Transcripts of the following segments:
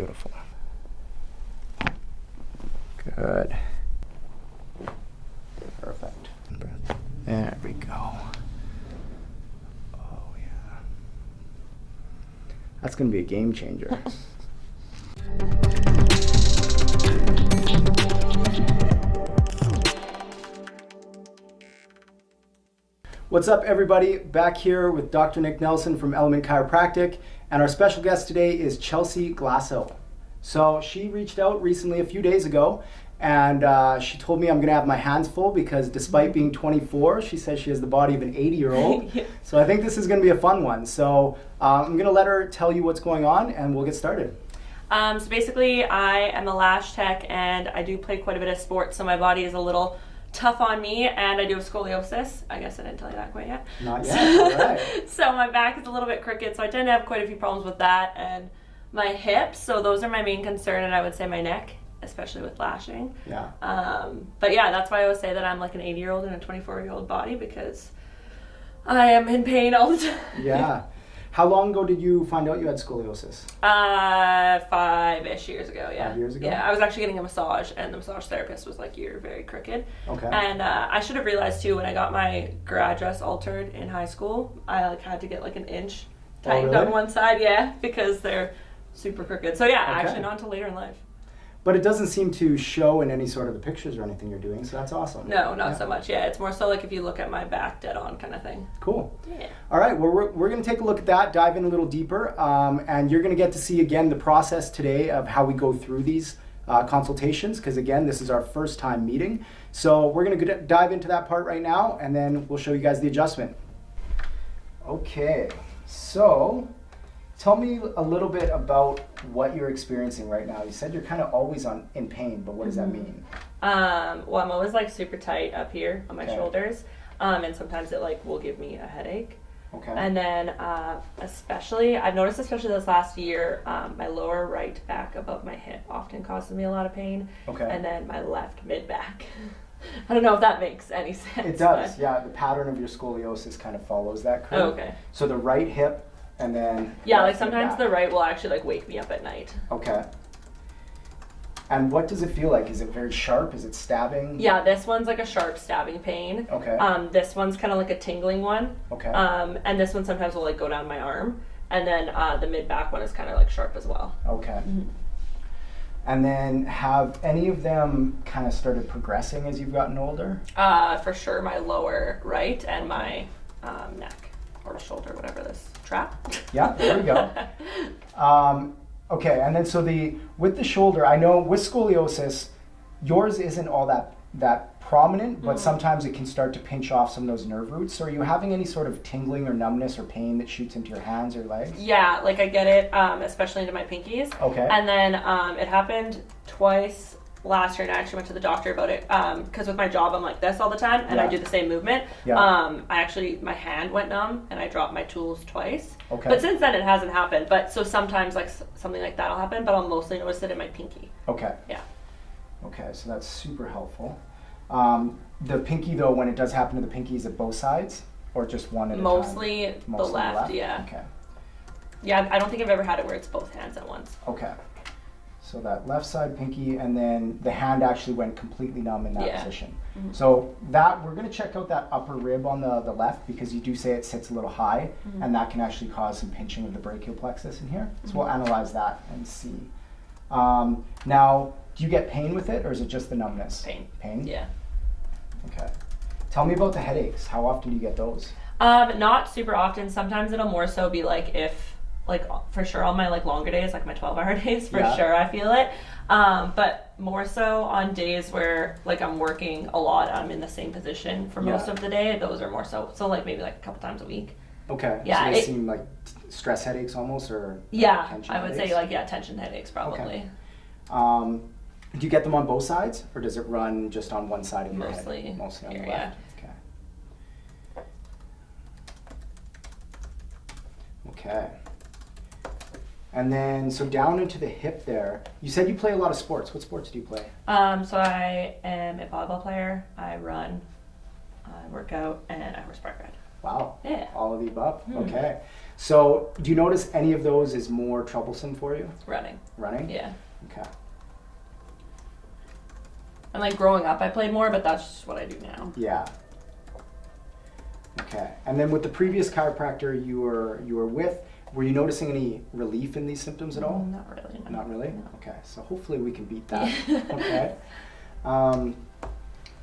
Beautiful. Good. Perfect. There we go. Oh yeah. That's gonna be a game changer. What's up, everybody? Back here with Dr. Nick Nelson from Element Chiropractic, and our special guest today is Chelsea Glasow. So she reached out recently, a few days ago, and she told me I'm gonna have my hands full because despite being 24, she says she has the body of an 80-year-old. Yeah. So I think this is gonna be a fun one. So I'm gonna let her tell you what's going on, and we'll get started. So basically, I am a lash tech, and I do play quite a bit of sports, so my body is a little tough on me, and I do have scoliosis. I guess I didn't tell you that quite yet. Not yet, all right. So my back is a little bit crooked, so I tend to have quite a few problems with that, and my hips, so those are my main concern, and I would say my neck, especially with lashing. Yeah. But yeah, that's why I always say that I'm like an 80-year-old in a 24-year-old body, because I am in pain all the time. Yeah. How long ago did you find out you had scoliosis? 5-ish years ago, yeah. 5 years ago? Yeah, I was actually getting a massage, and the massage therapist was like, "You're very crooked." Okay. And I should have realized too, when I got my address altered in high school, I like had to get like an inch tightened really? on one side, yeah, because they're super crooked. So yeah, Okay. actually not until later in life. But it doesn't seem to show in any sort of the pictures or anything you're doing, so that's awesome. No, not so much. Yeah, it's more so like if you look at my back dead on kind of thing. Cool. Yeah. All right, well, we're going to take a look at that, dive in a little deeper, and you're going to get to see, again, the process today of how we go through these consultations, because, again, this is our first time meeting. So we're going to dive into that part right now, and then we'll show you guys the adjustment. Okay, so tell me a little bit about what you're experiencing right now. You said you're kind of always in pain, but what does that mean? Well, I'm always like super tight up here on my Okay. shoulders, and sometimes it like will give me a headache. Okay. And then I've noticed especially this last year, my lower right back above my hip often causes me a lot of pain. Okay. And then my left mid back. I don't know if that makes any sense. It does, but- yeah. The pattern of your scoliosis kind of follows that curve. Oh, okay. So the right hip and then Yeah, left like hip sometimes back. the right will actually like wake me up at night. Okay. And what does it feel like? Is it very sharp? Is it stabbing? Yeah, this one's like a sharp stabbing pain. Okay. This one's kind of like a tingling one. Okay. And this one sometimes will like go down my arm. And then the mid back one is kind of like sharp as well. Okay. Mm-hmm. And then have any of them kind of started progressing as you've gotten older? For sure, my lower right and my neck or shoulder, whatever this trap. Yeah, there we go. Okay, and then so with the shoulder, I know with scoliosis, yours isn't all that prominent, but sometimes it can start to pinch off some of those nerve roots. So are you having any sort of tingling or numbness or pain that shoots into your hands or legs? Yeah, like I get it, especially into my pinkies. Okay. And then it happened twice last year, and I actually went to the doctor about it because with my job I'm like this all the time, and I Yeah. do the same movement. Yeah. My hand went numb, and I dropped my tools twice. Okay. But since then it hasn't happened. But so sometimes like something like that'll happen, but I'll mostly notice it in my pinky. Okay. Yeah. Okay, so that's super helpful. The pinky, though, when it does happen to the pinky, is it both sides or just one at a time? Mostly the left, yeah. Okay. Yeah, I don't think I've ever had it where it's both hands at once. Okay. So that left side pinky, and then the hand actually went completely numb in that Yeah. position. Mm-hmm. So we're going to check out that upper rib on the left, because you do say it sits a little high, and that can actually cause some pinching of the brachial plexus in here. So we'll analyze that and see. Now, do you get pain with it, or is it just the numbness? Pain. Pain? Yeah. Okay. Tell me about the headaches. How often do you get those? Not super often. Sometimes it'll more so be like if, like for sure on my like longer days, like my 12-hour days, for Yeah. sure I feel it. But more so on days where like I'm working a lot, I'm in the same position for most Yeah. of the day. Those are more so like maybe like a couple times a week. Okay. Yeah, So they it- seem like stress headaches almost, or Yeah, tension I would headaches? say like tension headaches probably. Okay. Do you get them on both sides, or does it run just on one side of your Mostly head? Mostly on here, the left. Okay. Okay. And then, so down into the hip there, you said you play a lot of sports. What sports do you play? So I am a volleyball player. I run, I work out, and I horseback ride. Wow. Yeah. All of the above. Okay. So do you notice any of those is more troublesome for you? Running. Running? Yeah. Okay. And like growing up, I played more, but that's just what I do now. Yeah. Okay. And then with the previous chiropractor you were with, were you noticing any relief in these symptoms at all? Not really. No. Not really? No. Okay. So hopefully we can beat that. Okay.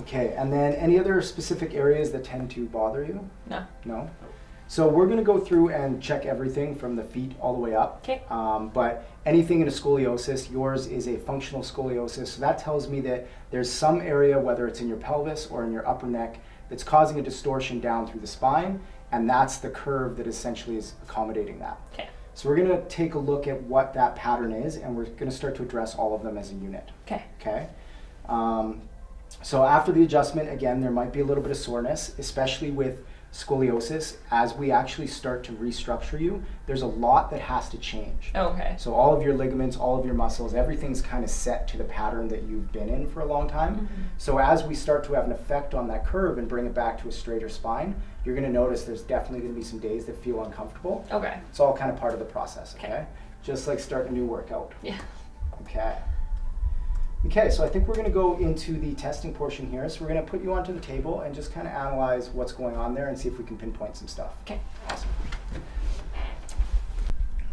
Okay. And then any other specific areas that tend to bother you? No. No? So we're going to go through and check everything from the feet all the way up. Okay. But anything in a scoliosis, yours is a functional scoliosis. So that tells me that there's some area, whether it's in your pelvis or in your upper neck, that's causing a distortion down through the spine. And that's the curve that essentially is accommodating that. Okay. So we're going to take a look at what that pattern is, and we're going to start to address all of them as a unit. Okay. Okay. So after the adjustment, again, there might be a little bit of soreness, especially with scoliosis. As we actually start to restructure you, there's a lot that has to change. Okay. So all of your ligaments, all of your muscles, everything's kind of set to the pattern that you've been in for a long time. Mm-hmm. So as we start to have an effect on that curve and bring it back to a straighter spine, you're going to notice there's definitely going to be some days that feel uncomfortable. Okay. It's all kind of part of the process, okay? Okay. Just like starting a new workout. Yeah. Okay. Okay, so I think we're going to go into the testing portion here. So we're going to put you onto the table and just kind of analyze what's going on there and see if we can pinpoint some stuff. Okay. Awesome.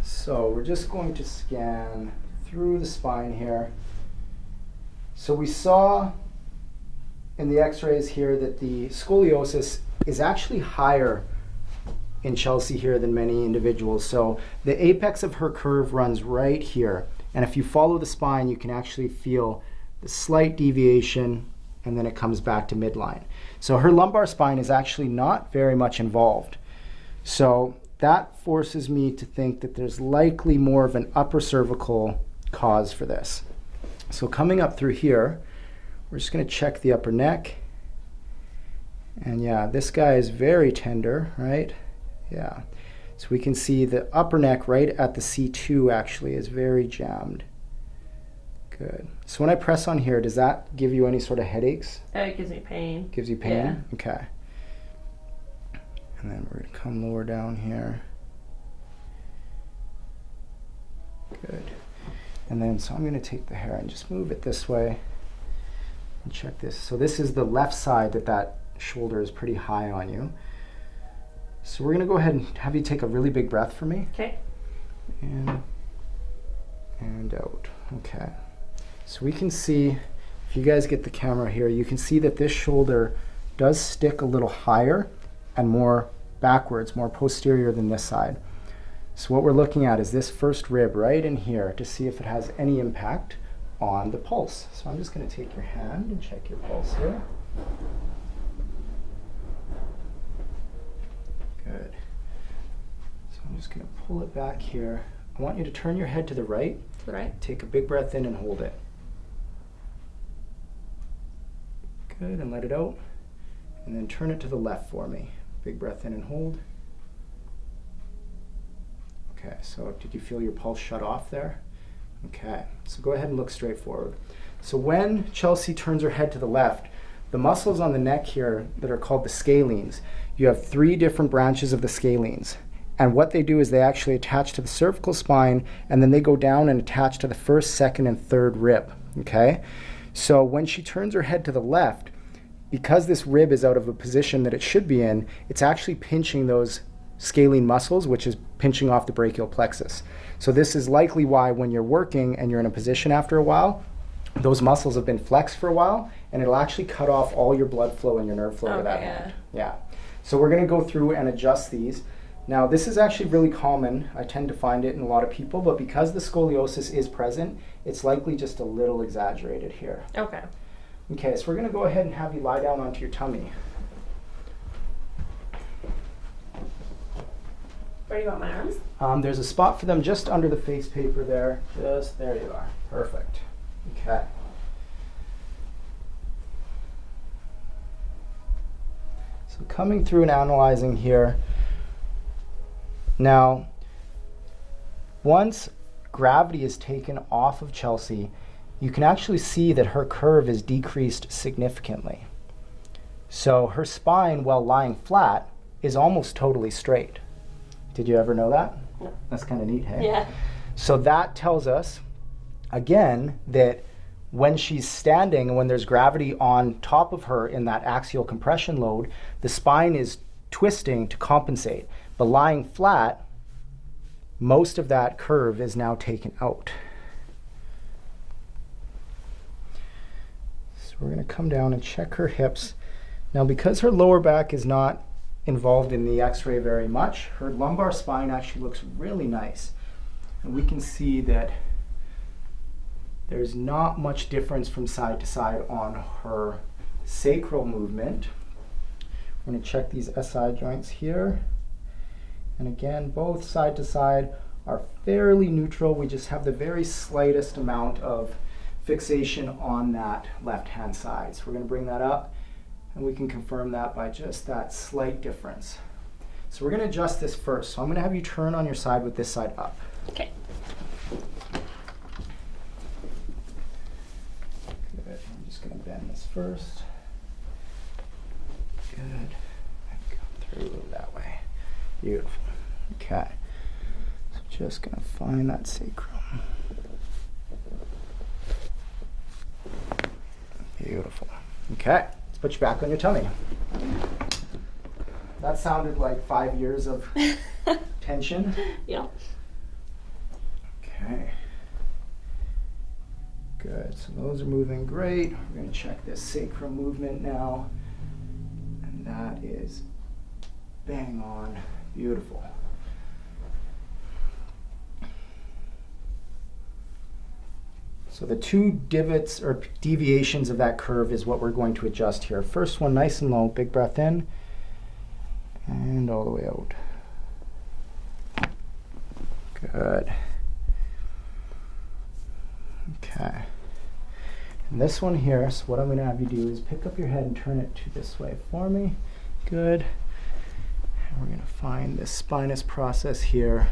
So we're just going to scan through the spine here. So we saw in the x-rays here that the scoliosis is actually higher in Chelsea here than many individuals. So the apex of her curve runs right here. And if you follow the spine, you can actually feel the slight deviation, and then it comes back to midline. So her lumbar spine is actually not very much involved. So that forces me to think that there's likely more of an upper cervical cause for this. So coming up through here, we're just going to check the upper neck. And yeah, this guy is very tender, right? Yeah. So we can see the upper neck right at the C2 actually is very jammed. Good. So when I press on here, does that give you any sort of headaches? It gives me pain. Gives you pain? Yeah. Okay. And then we're going to come lower down here. Good. And then, so I'm going to take the hair and just move it this way and check this. So this is the left side that shoulder is pretty high on you. So we're going to go ahead and have you take a really big breath for me. Okay. In and out. Okay. So we can see, if you guys get the camera here, you can see that this shoulder does stick a little higher and more backwards, more posterior than this side. So what we're looking at is this first rib right in here to see if it has any impact on the pulse. So I'm just going to take your hand and check your pulse here. Good. So I'm just going to pull it back here. I want you to turn your head to the right. To the right. Take a big breath in and hold it. Good, and let it out. And then turn it to the left for me. Big breath in and hold. Okay, so did you feel your pulse shut off there? Okay, so go ahead and look straight forward. So when Chelsea turns her head to the left, the muscles on the neck here that are called the scalenes, you have 3 different branches of the scalenes. And what they do is they actually attach to the cervical spine, and then they go down and attach to the first, second, and third rib, okay? So when she turns her head to the left, because this rib is out of a position that it should be in, it's actually pinching those scalene muscles, which is pinching off the brachial plexus. So this is likely why when you're working and you're in a position after a while, those muscles have been flexed for a while, and it'll actually cut off all your blood flow and your nerve flow to that hand. Yeah. So we're going to go through and adjust these. Now, this is actually really common. I tend to find it in a lot of people, but because the scoliosis is present, it's likely just a little exaggerated here. Okay. Okay, so we're going to go ahead and have you lie down onto your tummy. Where do you want my arms? There's a spot for them just under the face paper there. Just there you are. Perfect. Okay. So coming through and analyzing here. Now, once gravity is taken off of Chelsea, you can actually see that her curve is decreased significantly. So her spine, while lying flat, is almost totally straight. Did you ever know that? No. That's kind of neat, hey? Yeah. So that tells us, again, that when she's standing and when there's gravity on top of her in that axial compression load, the spine is twisting to compensate. But lying flat, most of that curve is now taken out. So we're going to come down and check her hips. Now, because her lower back is not involved in the x-ray very much, her lumbar spine actually looks really nice. And we can see that there's not much difference from side to side on her sacral movement. We're going to check these SI joints here. And again, both side to side are fairly neutral. We just have the very slightest amount of fixation on that left-hand side. So we're going to bring that up, and we can confirm that by just that slight difference. So we're going to adjust this first. So I'm going to have you turn on your side with this side up. Okay. Good. I'm just going to bend this first. Good. And come through that way. Beautiful. Okay. So just going to find that sacrum. Beautiful. Okay. Let's put you back on your tummy. That sounded like 5 years of tension. Yeah. Okay. Good. So those are moving great. We're going to check this sacrum movement now. And that is bang on. Beautiful. So the two divots or deviations of that curve is what we're going to adjust here. First one, nice and low. Big breath in. And all the way out. Good. Okay. And this one here, so what I'm going to have you do is pick up your head and turn it to this way for me. Good. And we're going to find this spinous process here.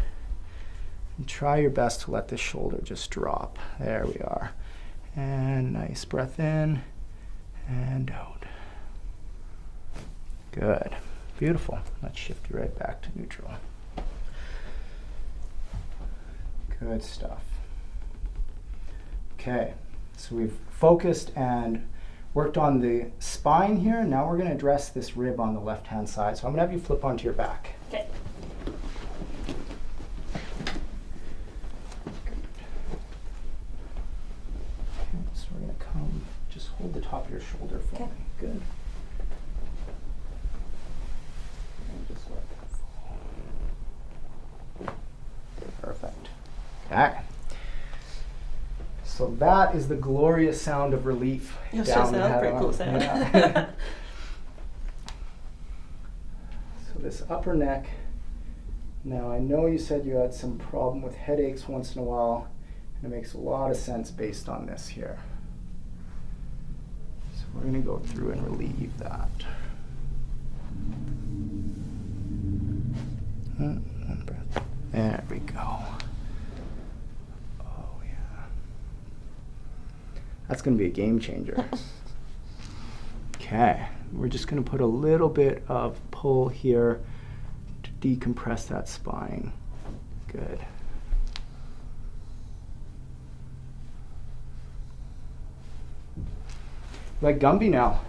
And try your best to let the shoulder just drop. There we are. And nice breath in and out. Good. Beautiful. Let's shift you right back to neutral. Good stuff. Okay, so we've focused and worked on the spine here. Now we're going to address this rib on the left-hand side. So I'm going to have you flip onto your back. Okay. So we're going to come, just hold the top of your shoulder for Okay. me. Good. And just let that fall. Perfect. Okay. So that is the glorious sound of relief. That's down just the a head pretty on. cool sound. Yeah. So this upper neck. Now I know you said you had some problem with headaches once in a while, and it makes a lot of sense based on this here. So we're going to go through and relieve that. One breath. There we go. Oh yeah. That's going to be a game changer. Okay, we're just going to put a little bit of pull here to decompress that spine. Good. Like Gumby now.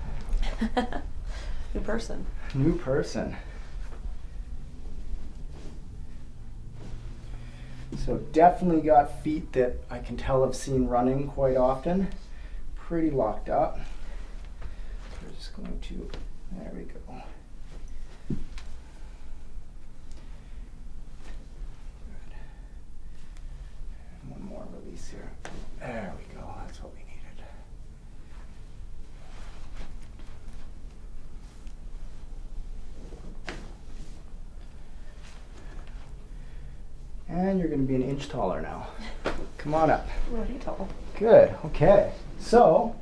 New person. New person. So definitely got feet that I can tell I've seen running quite often. Pretty locked up. We're just going to, there we go. Good. And one more release here. There we go, that's what we needed. And you're going to be an inch taller now. Come on up. Really tall. Good, okay. So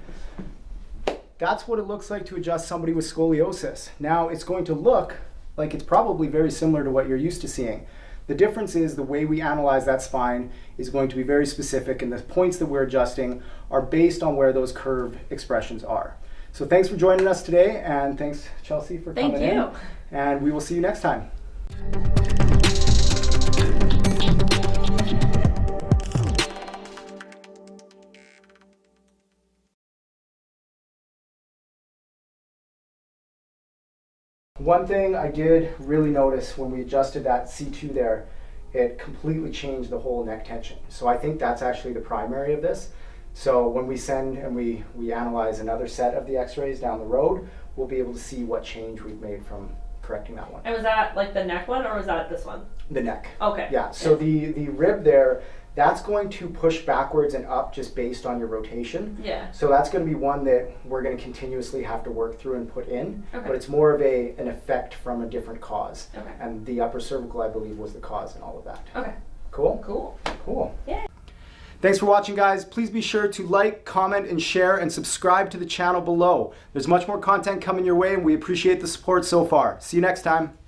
that's what it looks like to adjust somebody with scoliosis. Now it's going to look like it's probably very similar to what you're used to seeing. The difference is the way we analyze that spine is going to be very specific, and the points that we're adjusting are based on where those curve expressions are. So thanks for joining us today, and thanks Chelsea for coming in. Thank you. And we will see you next time. One thing I did really notice when we adjusted that C2 there, it completely changed the whole neck tension. So I think that's actually the primary of this. So when we send and we analyze another set of the x-rays down the road, we'll be able to see what change we've made from correcting that one. And was that like the neck one or was that this one? The neck. Okay. Yeah, so the rib there, that's going to push backwards and up just based on your rotation. Yeah. So that's going to be one that we're going to continuously have to work through and put in. Okay. But it's more of an effect from a different cause. Okay. And the upper cervical, I believe, was the cause in all of that. Okay. Cool? Cool. Cool. Yeah. Thanks for watching, guys. Please be sure to like, comment, and share, and subscribe to the channel below. There's much more content coming your way, and we appreciate the support so far. See you next time.